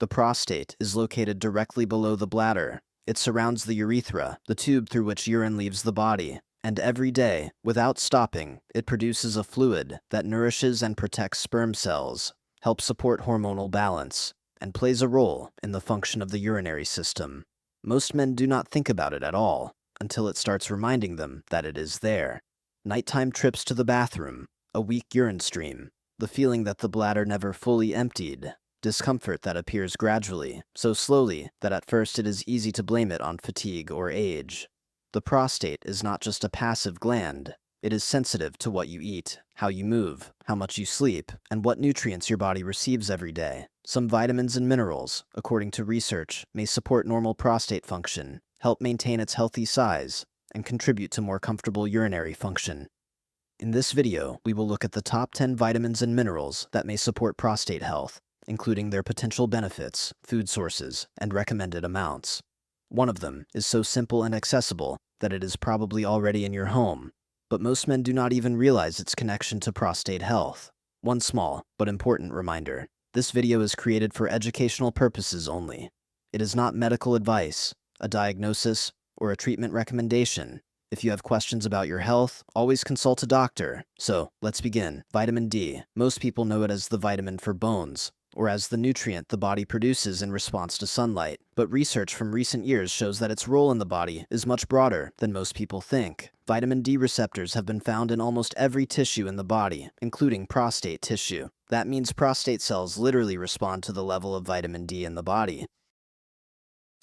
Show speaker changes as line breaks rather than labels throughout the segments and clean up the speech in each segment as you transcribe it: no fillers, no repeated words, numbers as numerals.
The prostate is located directly below the bladder. It surrounds the urethra, the tube through which urine leaves the body, and every day, without stopping, it produces a fluid that nourishes and protects sperm cells, helps support hormonal balance, and plays a role in the function of the urinary system. Most men do not think about it at all until it starts reminding them that it is there. Nighttime trips to the bathroom, a weak urine stream, the feeling that the bladder never fully emptied, discomfort that appears gradually, so slowly that at first it is easy to blame it on fatigue or age. The prostate is not just a passive gland. It is sensitive to what you eat, how you move, how much you sleep, and what nutrients your body receives every day. Some vitamins and minerals, according to research, may support normal prostate function, help maintain its healthy size, and contribute to more comfortable urinary function. In this video, we will look at the top 10 vitamins and minerals that may support prostate health, including their potential benefits, food sources, and recommended amounts. One of them is so simple and accessible that it is probably already in your home, but most men do not even realize its connection to prostate health. One small but important reminder: this video is created for educational purposes only. It is not medical advice, a diagnosis, or a treatment recommendation. If you have questions about your health, always consult a doctor. So, let's begin. Vitamin D. Most people know it as the vitamin for bones, or as the nutrient the body produces in response to sunlight. But research from recent years shows that its role in the body is much broader than most people think. Vitamin D receptors have been found in almost every tissue in the body, including prostate tissue. That means prostate cells literally respond to the level of vitamin D in the body.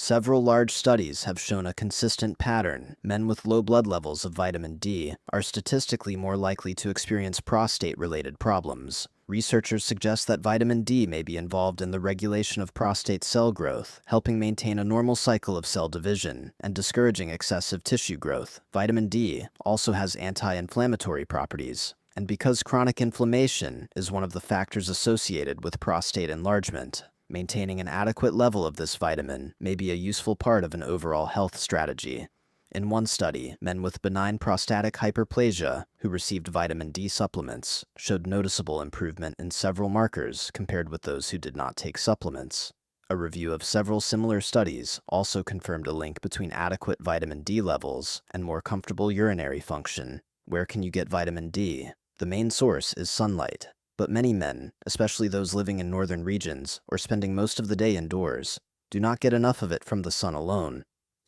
Several large studies have shown a consistent pattern. Men with low blood levels of vitamin D are statistically more likely to experience prostate-related problems. Researchers suggest that vitamin D may be involved in the regulation of prostate cell growth, helping maintain a normal cycle of cell division and discouraging excessive tissue growth. Vitamin D also has anti-inflammatory properties, and because chronic inflammation is one of the factors associated with prostate enlargement, maintaining an adequate level of this vitamin may be a useful part of an overall health strategy. In one study, men with benign prostatic hyperplasia who received vitamin D supplements showed noticeable improvement in several markers compared with those who did not take supplements. A review of several similar studies also confirmed a link between adequate vitamin D levels and more comfortable urinary function. Where can you get vitamin D? The main source is sunlight. But many men, especially those living in northern regions or spending most of the day indoors, do not get enough of it from the sun alone.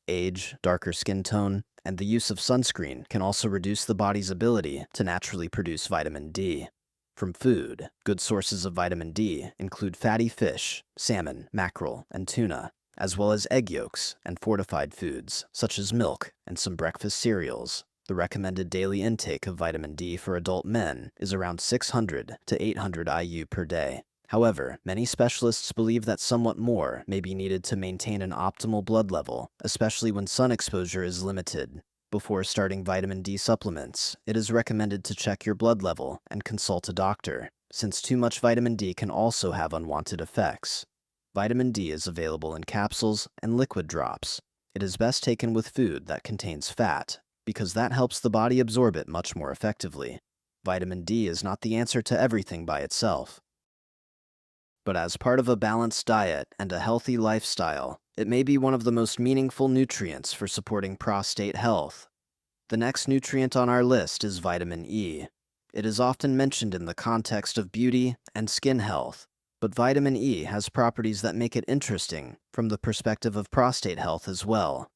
Age, darker skin tone, and the use of sunscreen can also reduce the body's ability to naturally produce vitamin D. From food, good sources of vitamin D include fatty fish, salmon, mackerel, and tuna, as well as egg yolks and fortified foods such as milk and some breakfast cereals. The recommended daily intake of vitamin D for adult men is around 600 to 800 IU per day. However, many specialists believe that somewhat more may be needed to maintain an optimal blood level, especially when sun exposure is limited. Before starting vitamin D supplements, it is recommended to check your blood level and consult a doctor, since too much vitamin D can also have unwanted effects. Vitamin D is available in capsules and liquid drops. It is best taken with food that contains fat, because that helps the body absorb it much more effectively. Vitamin D is not the answer to everything by itself, but as part of a balanced diet and a healthy lifestyle, it may be one of the most meaningful nutrients for supporting prostate health. The next nutrient on our list is vitamin E. It is often mentioned in the context of beauty and skin health, but vitamin E has properties that make it interesting from the perspective of prostate health as well.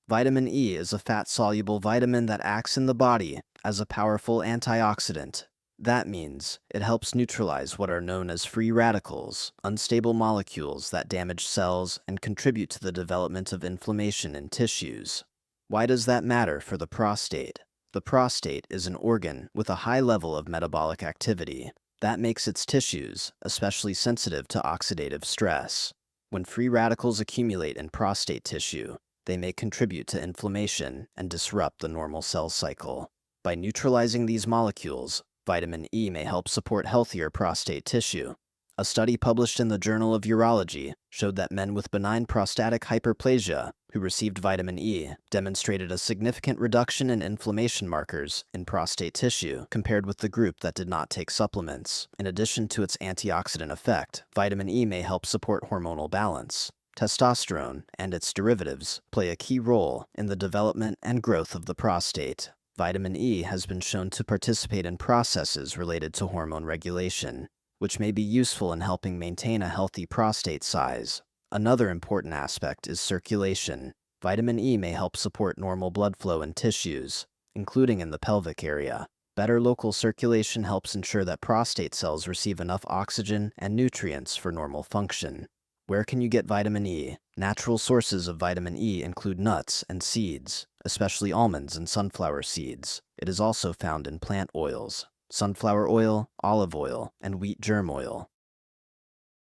Vitamin E is a fat-soluble vitamin that acts in the body as a powerful antioxidant. That means it helps neutralize what are known as free radicals, unstable molecules that damage cells and contribute to the development of inflammation in tissues. Why does that matter for the prostate? The prostate is an organ with a high level of metabolic activity. That makes its tissues especially sensitive to oxidative stress. When free radicals accumulate in prostate tissue, they may contribute to inflammation and disrupt the normal cell cycle. By neutralizing these molecules, vitamin E may help support healthier prostate tissue. A study published in the Journal of Urology showed that men with benign prostatic hyperplasia who received vitamin E, demonstrated a significant reduction in inflammation markers in prostate tissue compared with the group that did not take supplements. In addition to its antioxidant effect, vitamin E may help support hormonal balance. Testosterone and its derivatives play a key role in the development and growth of the prostate. Vitamin E has been shown to participate in processes related to hormone regulation, which may be useful in helping maintain a healthy prostate size. Another important aspect is circulation. Vitamin E may help support normal blood flow in tissues, including in the pelvic area. Better local circulation helps ensure that prostate cells receive enough oxygen and nutrients for normal function. Where can you get vitamin E? Natural sources of vitamin E include nuts and seeds, especially almonds and sunflower seeds. It is also found in plant oils, sunflower oil, olive oil, and wheat germ oil.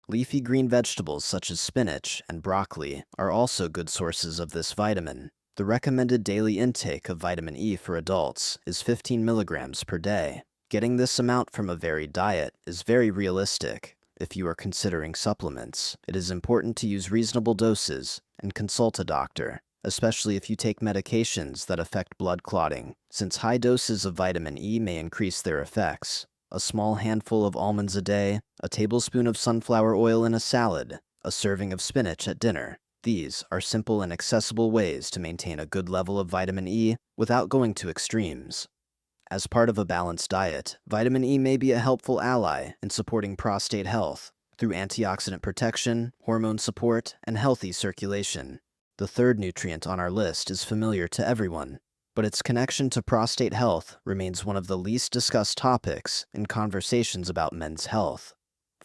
Leafy green vegetables such as spinach and broccoli are also good sources of this vitamin. The recommended daily intake of vitamin E for adults is 15 milligrams per day. Getting this amount from a varied diet is very realistic. If you are considering supplements, it is important to use reasonable doses and consult a doctor, especially if you take medications that affect blood clotting, since high doses of vitamin E may increase their effects. A small handful of almonds a day, a tablespoon of sunflower oil in a salad, a serving of spinach at dinner. These are simple and accessible ways to maintain a good level of vitamin E without going to extremes. As part of a balanced diet, vitamin E may be a helpful ally in supporting prostate health through antioxidant protection, hormone support, and healthy circulation. The third nutrient on our list is familiar to everyone, but its connection to prostate health remains one of the least discussed topics in conversations about men's health.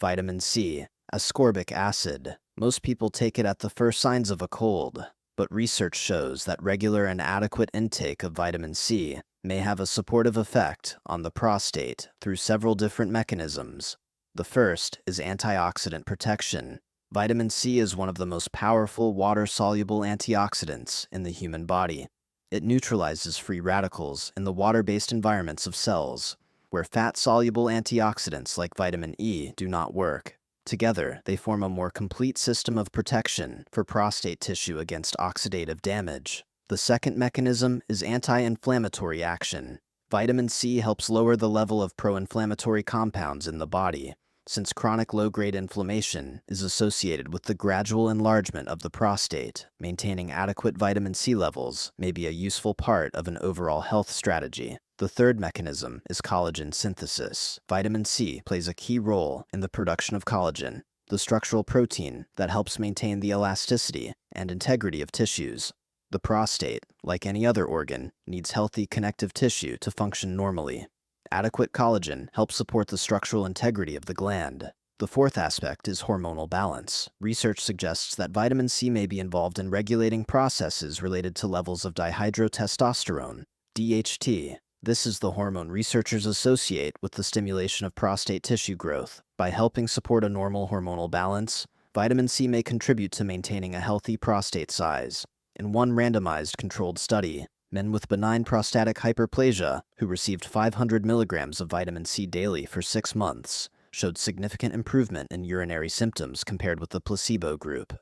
Vitamin C, ascorbic acid. Most people take it at the first signs of a cold, but research shows that regular and adequate intake of vitamin C may have a supportive effect on the prostate through several different mechanisms. The first is antioxidant protection. Vitamin C is one of the most powerful water-soluble antioxidants in the human body. It neutralizes free radicals in the water-based environments of cells, where fat-soluble antioxidants like vitamin E do not work. Together, they form a more complete system of protection for prostate tissue against oxidative damage. The second mechanism is anti-inflammatory action. Vitamin C helps lower the level of pro-inflammatory compounds in the body, since chronic low-grade inflammation is associated with the gradual enlargement of the prostate. Maintaining adequate vitamin C levels may be a useful part of an overall health strategy. The third mechanism is collagen synthesis. Vitamin C plays a key role in the production of collagen, the structural protein that helps maintain the elasticity and integrity of tissues. The prostate, like any other organ, needs healthy connective tissue to function normally. Adequate collagen helps support the structural integrity of the gland. The fourth aspect is hormonal balance. Research suggests that vitamin C may be involved in regulating processes related to levels of dihydrotestosterone, DHT. This is the hormone researchers associate with the stimulation of prostate tissue growth. By helping support a normal hormonal balance, vitamin C may contribute to maintaining a healthy prostate size. In one randomized controlled study, men with benign prostatic hyperplasia who received 500 milligrams of vitamin C daily for 6 months showed significant improvement in urinary symptoms compared with the placebo group.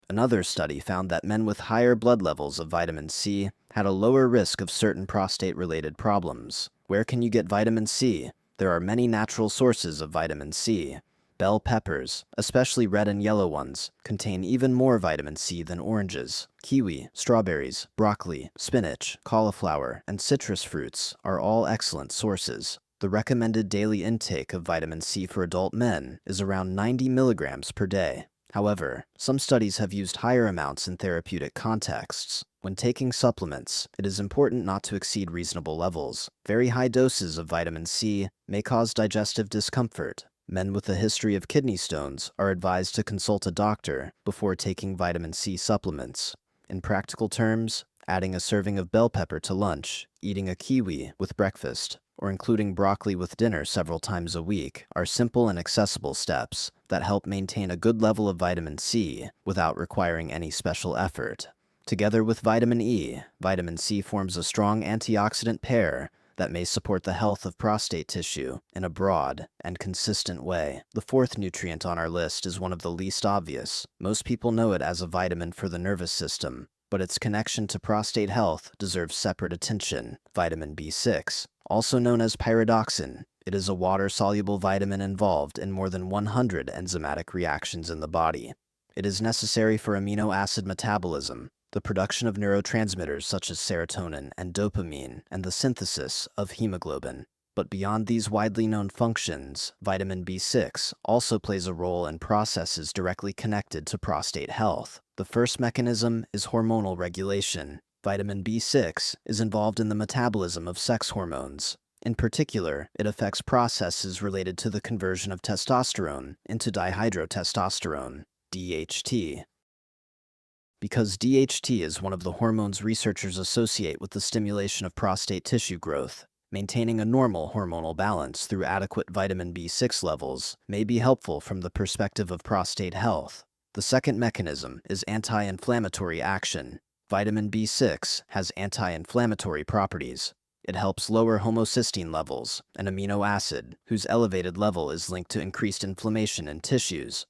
Another study found that men with higher blood levels of vitamin C had a lower risk of certain prostate-related problems. Where can you get vitamin C? There are many natural sources of vitamin C. Bell peppers, especially red and yellow ones, contain even more vitamin C than oranges. Kiwi, strawberries, broccoli, spinach, cauliflower, and citrus fruits are all excellent sources. The recommended daily intake of vitamin C for adult men is around 90 milligrams per day. However, some studies have used higher amounts in therapeutic contexts. When taking supplements, it is important not to exceed reasonable levels. Very high doses of vitamin C may cause digestive discomfort. Men with a history of kidney stones are advised to consult a doctor before taking vitamin C supplements. In practical terms, adding a serving of bell pepper to lunch, eating a kiwi with breakfast, or including broccoli with dinner several times a week are simple and accessible steps that help maintain a good level of vitamin C without requiring any special effort. Together with vitamin E, vitamin C forms a strong antioxidant pair that may support the health of prostate tissue in a broad and consistent way. The fourth nutrient on our list is one of the least obvious. Most people know it as a vitamin for the nervous system, but its connection to prostate health deserves separate attention. Vitamin B6, also known as pyridoxine. It is a water-soluble vitamin involved in more than 100 enzymatic reactions in the body. It is necessary for amino acid metabolism, the production of neurotransmitters such as serotonin and dopamine, and the synthesis of hemoglobin. But beyond these widely known functions, vitamin B6 also plays a role in processes directly connected to prostate health. The first mechanism is hormonal regulation. Vitamin B6 is involved in the metabolism of sex hormones. In particular, it affects processes related to the conversion of testosterone into dihydrotestosterone, DHT. Because DHT is one of the hormones researchers associate with the stimulation of prostate tissue growth, maintaining a normal hormonal balance through adequate vitamin B6 levels may be helpful from the perspective of prostate health. The second mechanism is anti-inflammatory action. Vitamin B6 has anti-inflammatory properties. It helps lower homocysteine levels, an amino acid whose elevated level is linked to increased inflammation in tissues.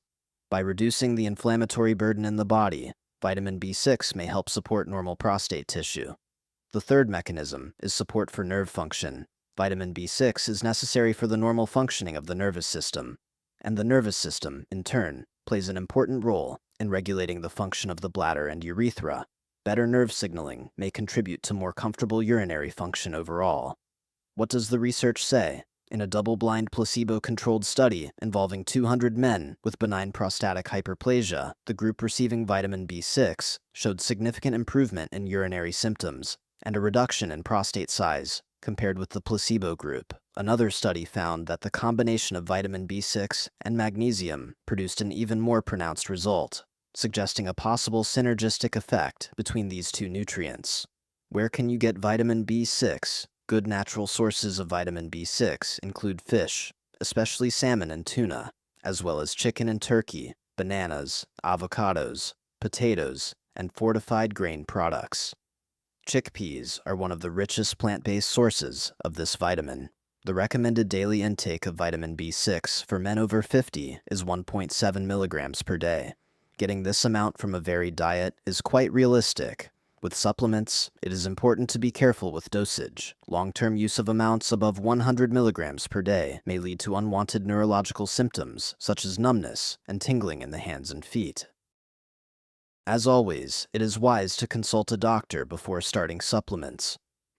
By reducing the inflammatory burden in the body, vitamin B6 may help support normal prostate tissue. The third mechanism is support for nerve function. Vitamin B6 is necessary for the normal functioning of the nervous system, and the nervous system, in turn, plays an important role in regulating the function of the bladder and urethra. Better nerve signaling may contribute to more comfortable urinary function overall. What does the research say? In a double-blind placebo-controlled study involving 200 men with benign prostatic hyperplasia, the group receiving vitamin B6 showed significant improvement in urinary symptoms and a reduction in prostate size compared with the placebo group. Another study found that the combination of vitamin B6 and magnesium produced an even more pronounced result, suggesting a possible synergistic effect between these two nutrients. Where can you get vitamin B6? Good natural sources of vitamin B6 include fish, especially salmon and tuna, as well as chicken and turkey, bananas, avocados, potatoes, and fortified grain products. Chickpeas are one of the richest plant-based sources of this vitamin. The recommended daily intake of vitamin B6 for men over 50 is 1.7 milligrams per day. Getting this amount from a varied diet is quite realistic. With supplements, it is important to be careful with dosage. Long-term use of amounts above 100 milligrams per day may lead to unwanted neurological symptoms, such as numbness and tingling in the hands and feet. As always, it is wise to consult a doctor before starting supplements.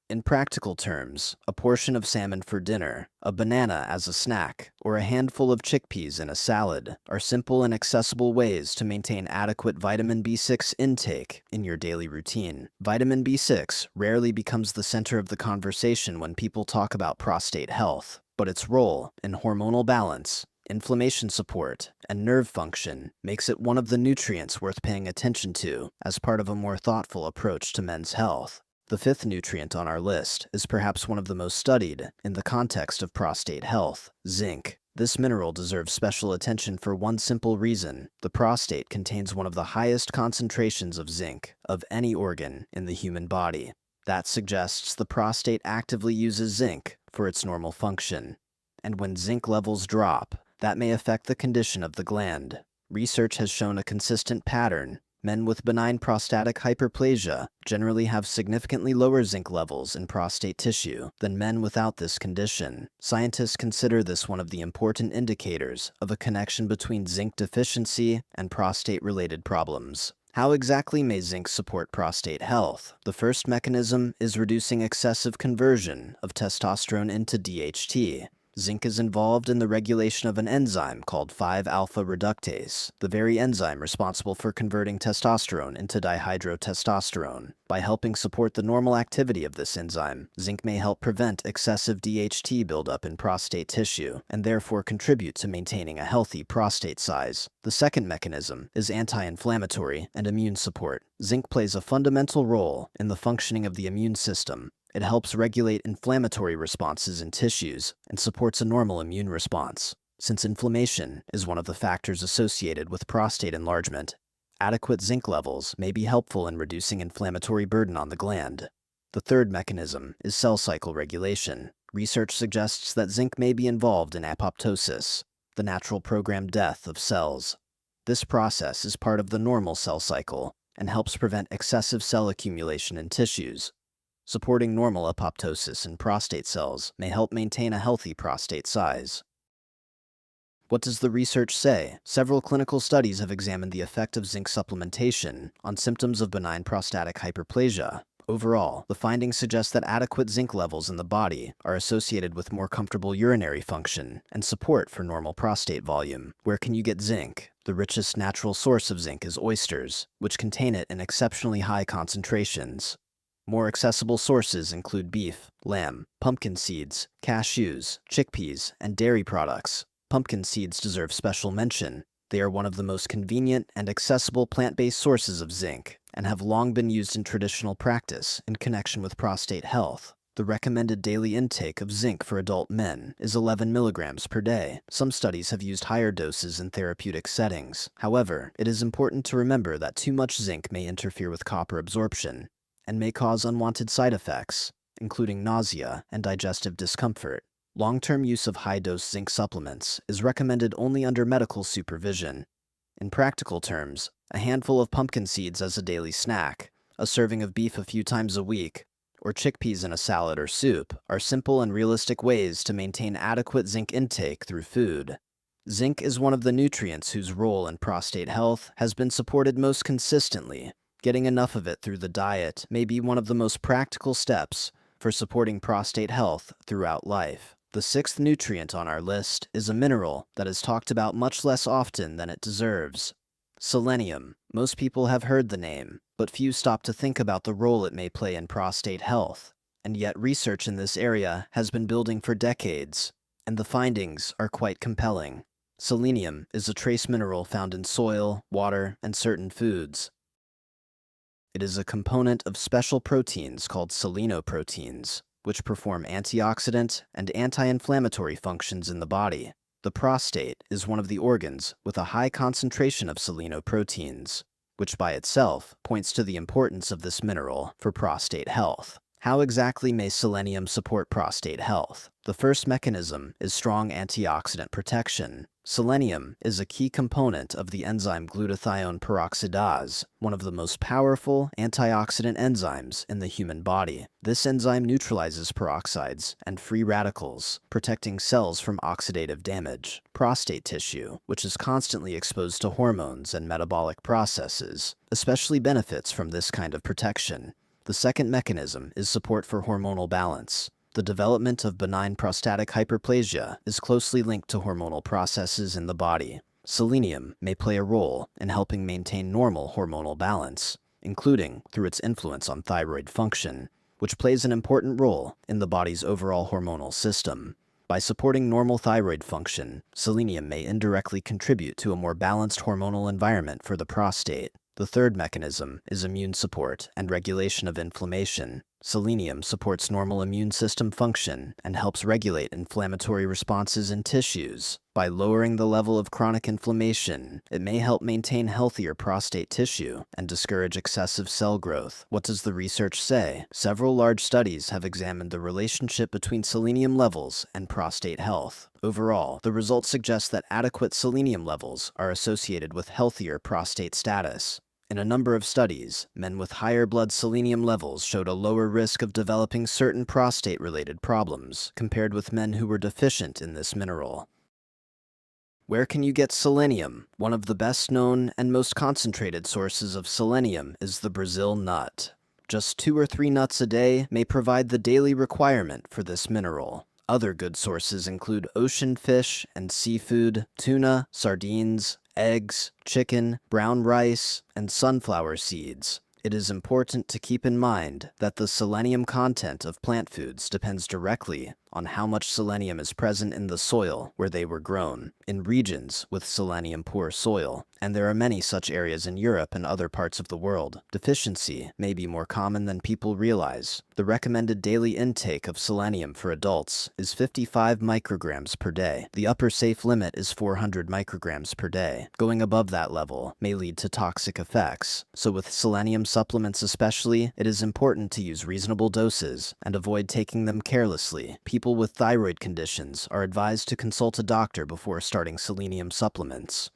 In practical terms, a portion of salmon for dinner, a banana as a snack, or a handful of chickpeas in a salad are simple and accessible ways to maintain adequate vitamin B6 intake in your daily routine. Vitamin B6 rarely becomes the center of the conversation when people talk about prostate health, but its role in hormonal balance, inflammation support, and nerve function makes it one of the nutrients worth paying attention to as part of a more thoughtful approach to men's health. The fifth nutrient on our list is perhaps one of the most studied in the context of prostate health: zinc. This mineral deserves special attention for one simple reason: the prostate contains one of the highest concentrations of zinc of any organ in the human body. That suggests the prostate actively uses zinc for its normal function. And when zinc levels drop, that may affect the condition of the gland. Research has shown a consistent pattern. Men with benign prostatic hyperplasia generally have significantly lower zinc levels in prostate tissue than men without this condition. Scientists consider this one of the important indicators of a connection between zinc deficiency and prostate-related problems. How exactly may zinc support prostate health? The first mechanism is reducing excessive conversion of testosterone into DHT. Zinc is involved in the regulation of an enzyme called 5-alpha reductase, the very enzyme responsible for converting testosterone into dihydrotestosterone. By helping support the normal activity of this enzyme, zinc may help prevent excessive DHT buildup in prostate tissue, and therefore contribute to maintaining a healthy prostate size. The second mechanism is anti-inflammatory and immune support. Zinc plays a fundamental role in the functioning of the immune system. It helps regulate inflammatory responses in tissues and supports a normal immune response. Since inflammation is one of the factors associated with prostate enlargement, adequate zinc levels may be helpful in reducing inflammatory burden on the gland. The third mechanism is cell cycle regulation. Research suggests that zinc may be involved in apoptosis, the natural programmed death of cells. This process is part of the normal cell cycle and helps prevent excessive cell accumulation in tissues. Supporting normal apoptosis in prostate cells may help maintain a healthy prostate size. What does the research say? Several clinical studies have examined the effect of zinc supplementation on symptoms of benign prostatic hyperplasia. Overall, the findings suggest that adequate zinc levels in the body are associated with more comfortable urinary function and support for normal prostate volume. Where can you get zinc? The richest natural source of zinc is oysters, which contain it in exceptionally high concentrations. More accessible sources include beef, lamb, pumpkin seeds, cashews, chickpeas, and dairy products. Pumpkin seeds deserve special mention. They are one of the most convenient and accessible plant-based sources of zinc and have long been used in traditional practice in connection with prostate health. The recommended daily intake of zinc for adult men is 11 milligrams per day. Some studies have used higher doses in therapeutic settings. However, it is important to remember that too much zinc may interfere with copper absorption and may cause unwanted side effects, including nausea and digestive discomfort. Long-term use of high-dose zinc supplements is recommended only under medical supervision. In practical terms, a handful of pumpkin seeds as a daily snack, a serving of beef a few times a week, or chickpeas in a salad or soup are simple and realistic ways to maintain adequate zinc intake through food. Zinc is one of the nutrients whose role in prostate health has been supported most consistently. Getting enough of it through the diet may be one of the most practical steps for supporting prostate health throughout life. The sixth nutrient on our list is a mineral that is talked about much less often than it deserves. Selenium. Most people have heard the name, but few stop to think about the role it may play in prostate health. And yet research in this area has been building for decades, and the findings are quite compelling. Selenium is a trace mineral found in soil, water, and certain foods. It is a component of special proteins called selenoproteins, which perform antioxidant and anti-inflammatory functions in the body. The prostate is one of the organs with a high concentration of selenoproteins, which by itself points to the importance of this mineral for prostate health. How exactly may selenium support prostate health? The first mechanism is strong antioxidant protection. Selenium is a key component of the enzyme glutathione peroxidase, one of the most powerful antioxidant enzymes in the human body. This enzyme neutralizes peroxides and free radicals, protecting cells from oxidative damage. Prostate tissue, which is constantly exposed to hormones and metabolic processes, especially benefits from this kind of protection. The second mechanism is support for hormonal balance. The development of benign prostatic hyperplasia is closely linked to hormonal processes in the body. Selenium may play a role in helping maintain normal hormonal balance, including through its influence on thyroid function, which plays an important role in the body's overall hormonal system. By supporting normal thyroid function, selenium may indirectly contribute to a more balanced hormonal environment for the prostate. The third mechanism is immune support and regulation of inflammation. Selenium supports normal immune system function and helps regulate inflammatory responses in tissues. By lowering the level of chronic inflammation, it may help maintain healthier prostate tissue and discourage excessive cell growth. What does the research say? Several large studies have examined the relationship between selenium levels and prostate health. Overall, the results suggest that adequate selenium levels are associated with healthier prostate status. In a number of studies, men with higher blood selenium levels showed a lower risk of developing certain prostate-related problems compared with men who were deficient in this mineral. Where can you get selenium? One of the best-known and most concentrated sources of selenium is the Brazil nut. Just 2 or 3 nuts a day may provide the daily requirement for this mineral. Other good sources include ocean fish and seafood, tuna, sardines, eggs, chicken, brown rice, and sunflower seeds. It is important to keep in mind that the selenium content of plant foods depends directly on how much selenium is present in the soil where they were grown, in regions with selenium-poor soil, and there are many such areas in Europe and other parts of the world. Deficiency may be more common than people realize. The recommended daily intake of selenium for adults is 55 micrograms per day. The upper safe limit is 400 micrograms per day. Going above that level may lead to toxic effects, so with selenium supplements especially, it is important to use reasonable doses and avoid taking them carelessly. People with thyroid conditions are advised to consult a doctor before starting selenium supplements.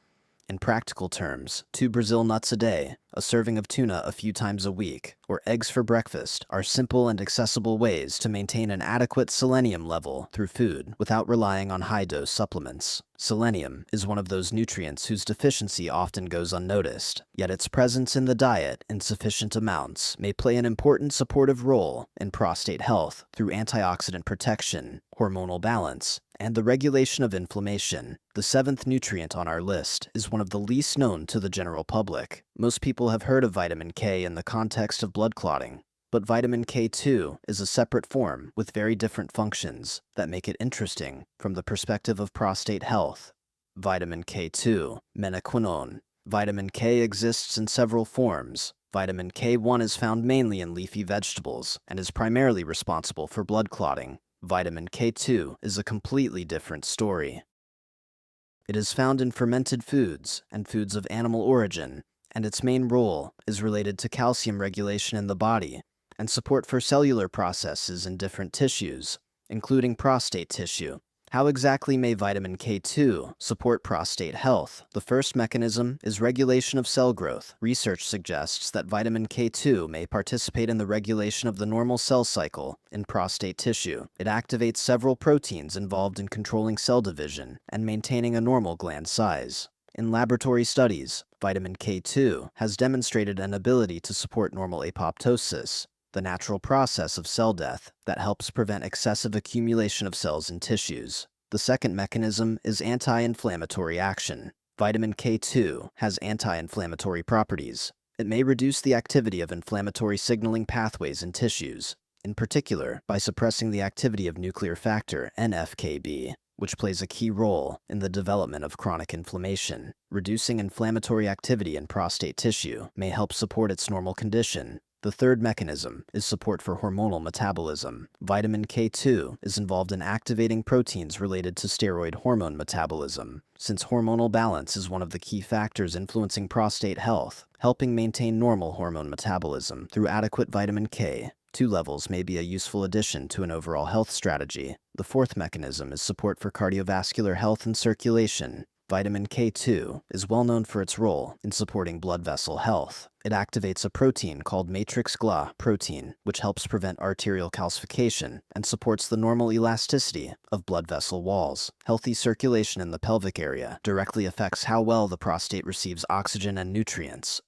In practical terms, 2 Brazil nuts a day, a serving of tuna a few times a week, or eggs for breakfast are simple and accessible ways to maintain an adequate selenium level through food without relying on high-dose supplements. Selenium is one of those nutrients whose deficiency often goes unnoticed, yet its presence in the diet in sufficient amounts may play an important supportive role in prostate health through antioxidant protection, hormonal balance, and the regulation of inflammation. The 7th nutrient on our list is one of the least known to the general public. Most people have heard of vitamin K in the context of blood clotting, but vitamin K2 is a separate form with very different functions that make it interesting from the perspective of prostate health. Vitamin K2, menaquinone. Vitamin K exists in several forms. Vitamin K1 is found mainly in leafy vegetables and is primarily responsible for blood clotting. Vitamin K2 is a completely different story. It is found in fermented foods and foods of animal origin, and its main role is related to calcium regulation in the body and support for cellular processes in different tissues, including prostate tissue. How exactly may vitamin K2 support prostate health? The first mechanism is regulation of cell growth. Research suggests that vitamin K2 may participate in the regulation of the normal cell cycle in prostate tissue. It activates several proteins involved in controlling cell division and maintaining a normal gland size. In laboratory studies, vitamin K2 has demonstrated an ability to support normal apoptosis, the natural process of cell death that helps prevent excessive accumulation of cells in tissues. The second mechanism is anti-inflammatory action. Vitamin K2 has anti-inflammatory properties. It may reduce the activity of inflammatory signaling pathways in tissues, in particular by suppressing the activity of nuclear factor NF-κB, which plays a key role in the development of chronic inflammation. Reducing inflammatory activity in prostate tissue may help support its normal condition. The third mechanism is support for hormonal metabolism. Vitamin K2 is involved in activating proteins related to steroid hormone metabolism, since hormonal balance is one of the key factors influencing prostate health. Helping maintain normal hormone metabolism through adequate vitamin K2 levels may be a useful addition to an overall health strategy. The fourth mechanism is support for cardiovascular health and circulation. Vitamin K2 is well known for its role in supporting blood vessel health. It activates a protein called matrix GLA protein, which helps prevent arterial calcification and supports the normal elasticity of blood vessel walls. Healthy circulation in the pelvic area directly affects how well the prostate receives oxygen and nutrients.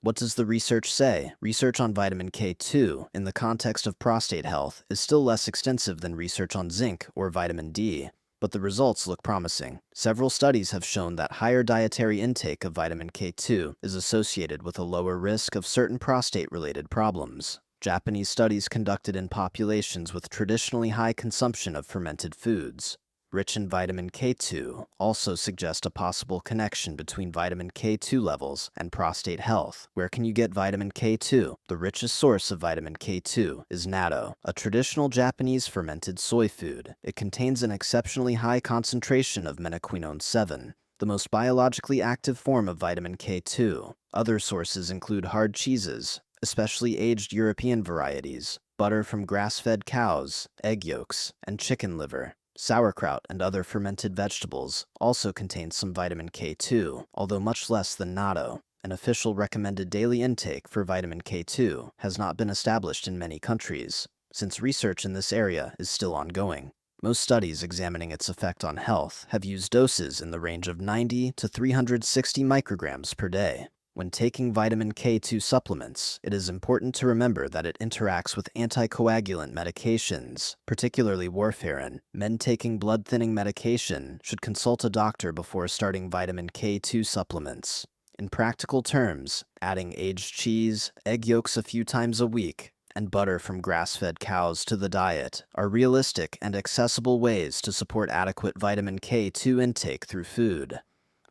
What does the research say? Research on vitamin K2 in the context of prostate health is still less extensive than research on zinc or vitamin D, but the results look promising. Several studies have shown that higher dietary intake of vitamin K2 is associated with a lower risk of certain prostate-related problems. Japanese studies conducted in populations with traditionally high consumption of fermented foods, rich in vitamin K2, also suggest a possible connection between vitamin K2 levels and prostate health. Where can you get vitamin K2? The richest source of vitamin K2 is natto, a traditional Japanese fermented soy food. It contains an exceptionally high concentration of menaquinone 7, the most biologically active form of vitamin K2. Other sources include hard cheeses, especially aged European varieties, butter from grass-fed cows, egg yolks, and chicken liver. Sauerkraut and other fermented vegetables also contain some vitamin K2, although much less than natto. An official recommended daily intake for vitamin K2 has not been established in many countries, since research in this area is still ongoing. Most studies examining its effect on health have used doses in the range of 90 to 360 micrograms per day. When taking vitamin K2 supplements, it is important to remember that it interacts with anticoagulant medications, particularly warfarin. Men taking blood-thinning medication should consult a doctor before starting vitamin K2 supplements. In practical terms, adding aged cheese, egg yolks a few times a week, and butter from grass-fed cows to the diet are realistic and accessible ways to support adequate vitamin K2 intake through food.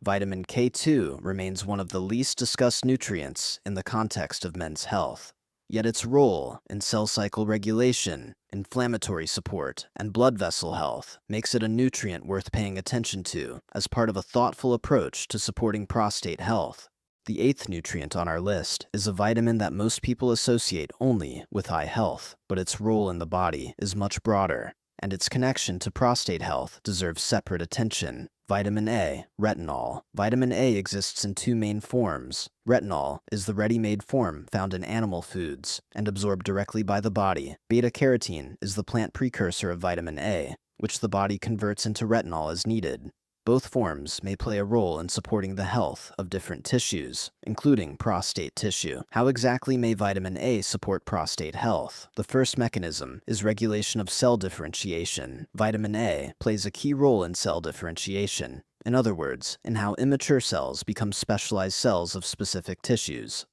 Vitamin K2 remains one of the least discussed nutrients in the context of men's health. Yet its role in cell cycle regulation, inflammatory support, and blood vessel health makes it a nutrient worth paying attention to as part of a thoughtful approach to supporting prostate health. The eighth nutrient on our list is a vitamin that most people associate only with eye health, but its role in the body is much broader, and its connection to prostate health deserves separate attention. Vitamin A, retinol. Vitamin A exists in two main forms. Retinol is the ready-made form found in animal foods and absorbed directly by the body. Beta-carotene is the plant precursor of vitamin A, which the body converts into retinol as needed. Both forms may play a role in supporting the health of different tissues, including prostate tissue. How exactly may vitamin A support prostate health? The first mechanism is regulation of cell differentiation. Vitamin A plays a key role in cell differentiation. In other words, in how immature cells become specialized cells of specific tissues.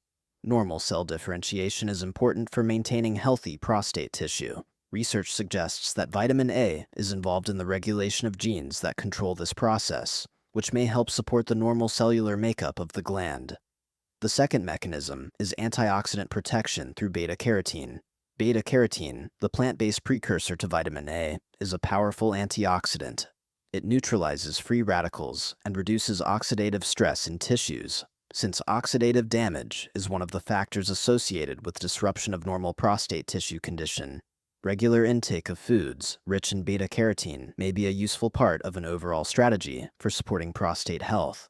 Normal cell differentiation is important for maintaining healthy prostate tissue. Research suggests that vitamin A is involved in the regulation of genes that control this process, which may help support the normal cellular makeup of the gland. The second mechanism is antioxidant protection through beta-carotene. Beta-carotene, the plant-based precursor to vitamin A, is a powerful antioxidant. It neutralizes free radicals and reduces oxidative stress in tissues. Since oxidative damage is one of the factors associated with disruption of normal prostate tissue condition, regular intake of foods rich in beta-carotene may be a useful part of an overall strategy for supporting prostate health.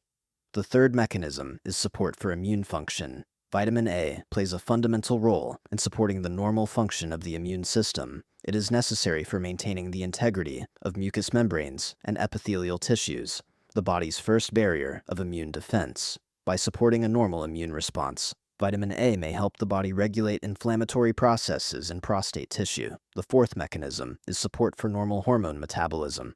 The third mechanism is support for immune function. Vitamin A plays a fundamental role in supporting the normal function of the immune system. It is necessary for maintaining the integrity of mucous membranes and epithelial tissues, the body's first barrier of immune defense. By supporting a normal immune response, vitamin A may help the body regulate inflammatory processes in prostate tissue. The fourth mechanism is support for normal hormone metabolism.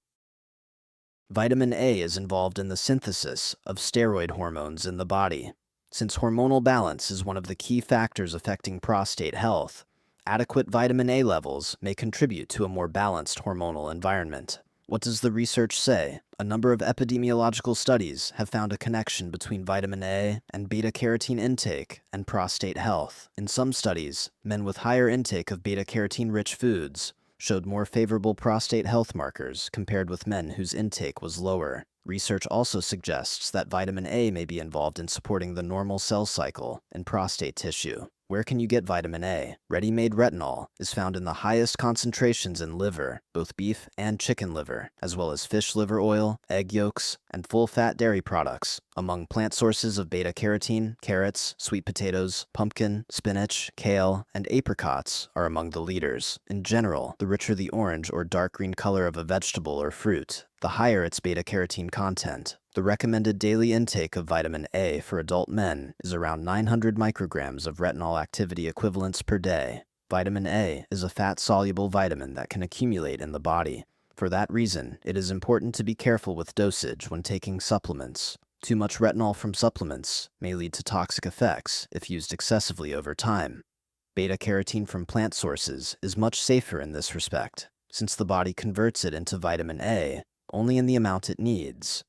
Vitamin A is involved in the synthesis of steroid hormones in the body. Since hormonal balance is one of the key factors affecting prostate health, adequate vitamin A levels may contribute to a more balanced hormonal environment. What does the research say? A number of epidemiological studies have found a connection between vitamin A and beta-carotene intake and prostate health. In some studies, men with higher intake of beta-carotene-rich foods showed more favorable prostate health markers compared with men whose intake was lower. Research also suggests that vitamin A may be involved in supporting the normal cell cycle in prostate tissue. Where can you get vitamin A? Ready-made retinol is found in the highest concentrations in liver, both beef and chicken liver, as well as fish liver oil, egg yolks, and full-fat dairy products. Among plant sources of beta-carotene, carrots, sweet potatoes, pumpkin, spinach, kale, and apricots are among the leaders. In general, the richer the orange or dark green color of a vegetable or fruit, the higher its beta-carotene content. The recommended daily intake of vitamin A for adult men is around 900 micrograms of retinol activity equivalents per day. Vitamin A is a fat-soluble vitamin that can accumulate in the body. For that reason, it is important to be careful with dosage when taking supplements. Too much retinol from supplements may lead to toxic effects if used excessively over time. Beta-carotene from plant sources is much safer in this respect, since the body converts it into vitamin A only in the amount it needs.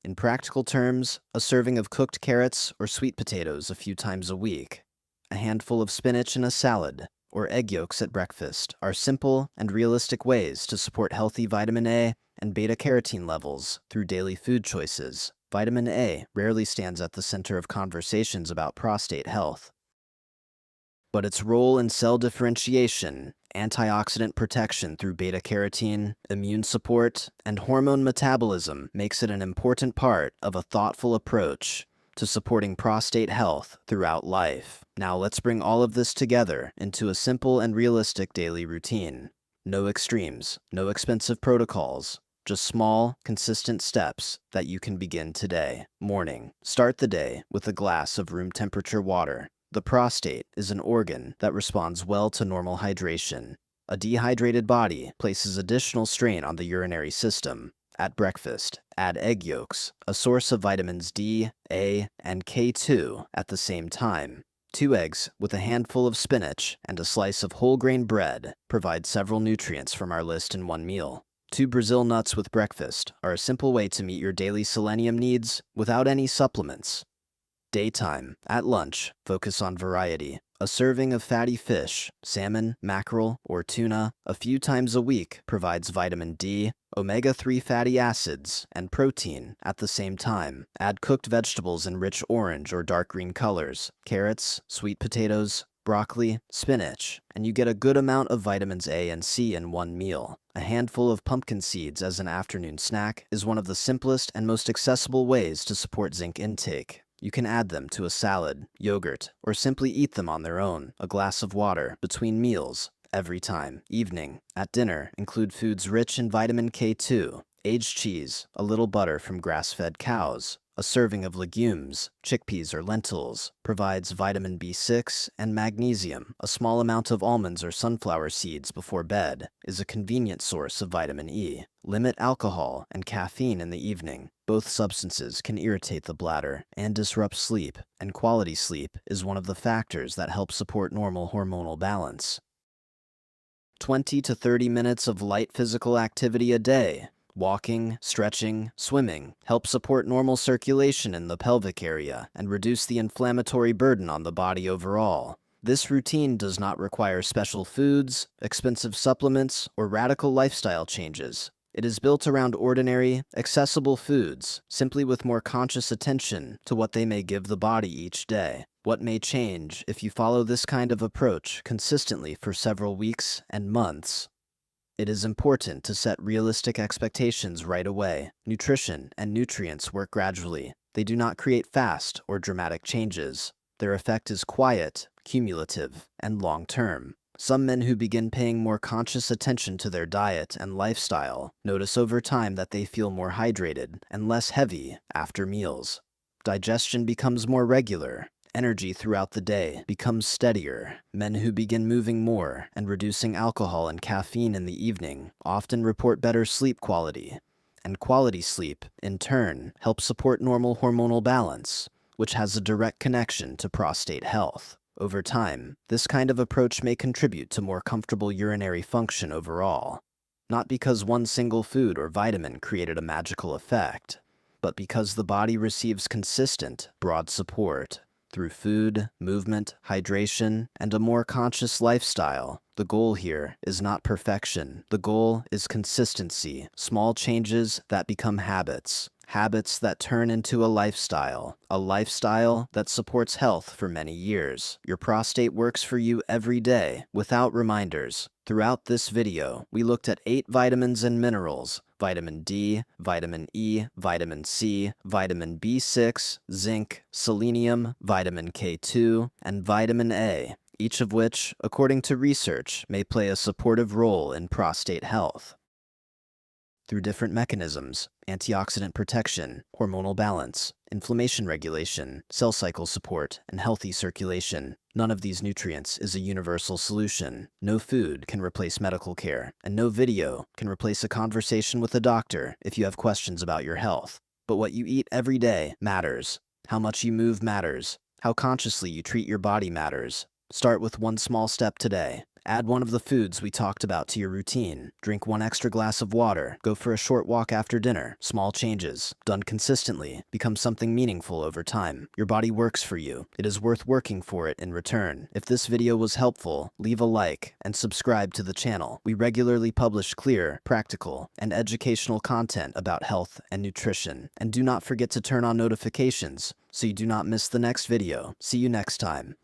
In practical terms, a serving of cooked carrots or sweet potatoes a few times a week, a handful of spinach in a salad, or egg yolks at breakfast are simple and realistic ways to support healthy vitamin A and beta-carotene levels through daily food choices. Vitamin A rarely stands at the center of conversations about prostate health, but its role in cell differentiation, antioxidant protection through beta-carotene, immune support, and hormone metabolism makes it an important part of a thoughtful approach to supporting prostate health throughout life. Now let's bring all of this together into a simple and realistic daily routine. No extremes, no expensive protocols, just small, consistent steps that you can begin today. Morning. Start the day with a glass of room temperature water. The prostate is an organ that responds well to normal hydration. A dehydrated body places additional strain on the urinary system. At breakfast, add egg yolks, a source of vitamins D, A, and K2 at the same time. 2 eggs with a handful of spinach and a slice of whole grain bread provide several nutrients from our list in one meal. 2 Brazil nuts with breakfast are a simple way to meet your daily selenium needs without any supplements. Daytime. At lunch, focus on variety. A serving of fatty fish, salmon, mackerel, or tuna a few times a week provides vitamin D, omega-3 fatty acids, and protein at the same time. Add cooked vegetables in rich orange or dark green colors, carrots, sweet potatoes, broccoli, spinach, and you get a good amount of vitamins A and C in one meal. A handful of pumpkin seeds as an afternoon snack is one of the simplest and most accessible ways to support zinc intake. You can add them to a salad, yogurt, or simply eat them on their own. A glass of water between meals every time. Evening. At dinner, include foods rich in vitamin K2, aged cheese, a little butter from grass-fed cows. A serving of legumes, chickpeas or lentils, provides vitamin B6 and magnesium. A small amount of almonds or sunflower seeds before bed is a convenient source of vitamin E. Limit alcohol and caffeine in the evening. Both substances can irritate the bladder and disrupt sleep, and quality sleep is one of the factors that help support normal hormonal balance. 20 to 30 minutes of light physical activity a day. Walking, stretching, swimming help support normal circulation in the pelvic area and reduce the inflammatory burden on the body overall. This routine does not require special foods, expensive supplements, or radical lifestyle changes. It is built around ordinary, accessible foods, simply with more conscious attention to what they may give the body each day. What may change if you follow this kind of approach consistently for several weeks and months? It is important to set realistic expectations right away. Nutrition and nutrients work gradually. They do not create fast or dramatic changes. Their effect is quiet, cumulative, and long-term. Some men who begin paying more conscious attention to their diet and lifestyle notice over time that they feel more hydrated and less heavy after meals. Digestion becomes more regular. Energy throughout the day becomes steadier. Men who begin moving more and reducing alcohol and caffeine in the evening often report better sleep quality. And quality sleep, in turn, helps support normal hormonal balance, which has a direct connection to prostate health. Over time, this kind of approach may contribute to more comfortable urinary function overall. Not because one single food or vitamin created a magical effect, but because the body receives consistent, broad support. Through food, movement, hydration, and a more conscious lifestyle. The goal here is not perfection. The goal is consistency, small changes that become habits. Habits that turn into a lifestyle that supports health for many years. Your prostate works for you every day, without reminders. Throughout this video, we looked at 8 vitamins and minerals: vitamin D, vitamin E, vitamin C, vitamin B6, zinc, selenium, vitamin K2, and vitamin A, each of which, according to research, may play a supportive role in prostate health. Through different mechanisms: antioxidant protection, hormonal balance, inflammation regulation, cell cycle support, and healthy circulation. None of these nutrients is a universal solution. No food can replace medical care, and no video can replace a conversation with a doctor if you have questions about your health. But what you eat every day matters. How much you move matters. How consciously you treat your body matters. Start with one small step today. Add one of the foods we talked about to your routine. Drink 1 extra glass of water. Go for a short walk after dinner. Small changes, done consistently, become something meaningful over time. Your body works for you. It is worth working for it in return. If this video was helpful, leave a like and subscribe to the channel. We regularly publish clear, practical, and educational content about health and nutrition. And do not forget to turn on notifications so you do not miss the next video. See you next time.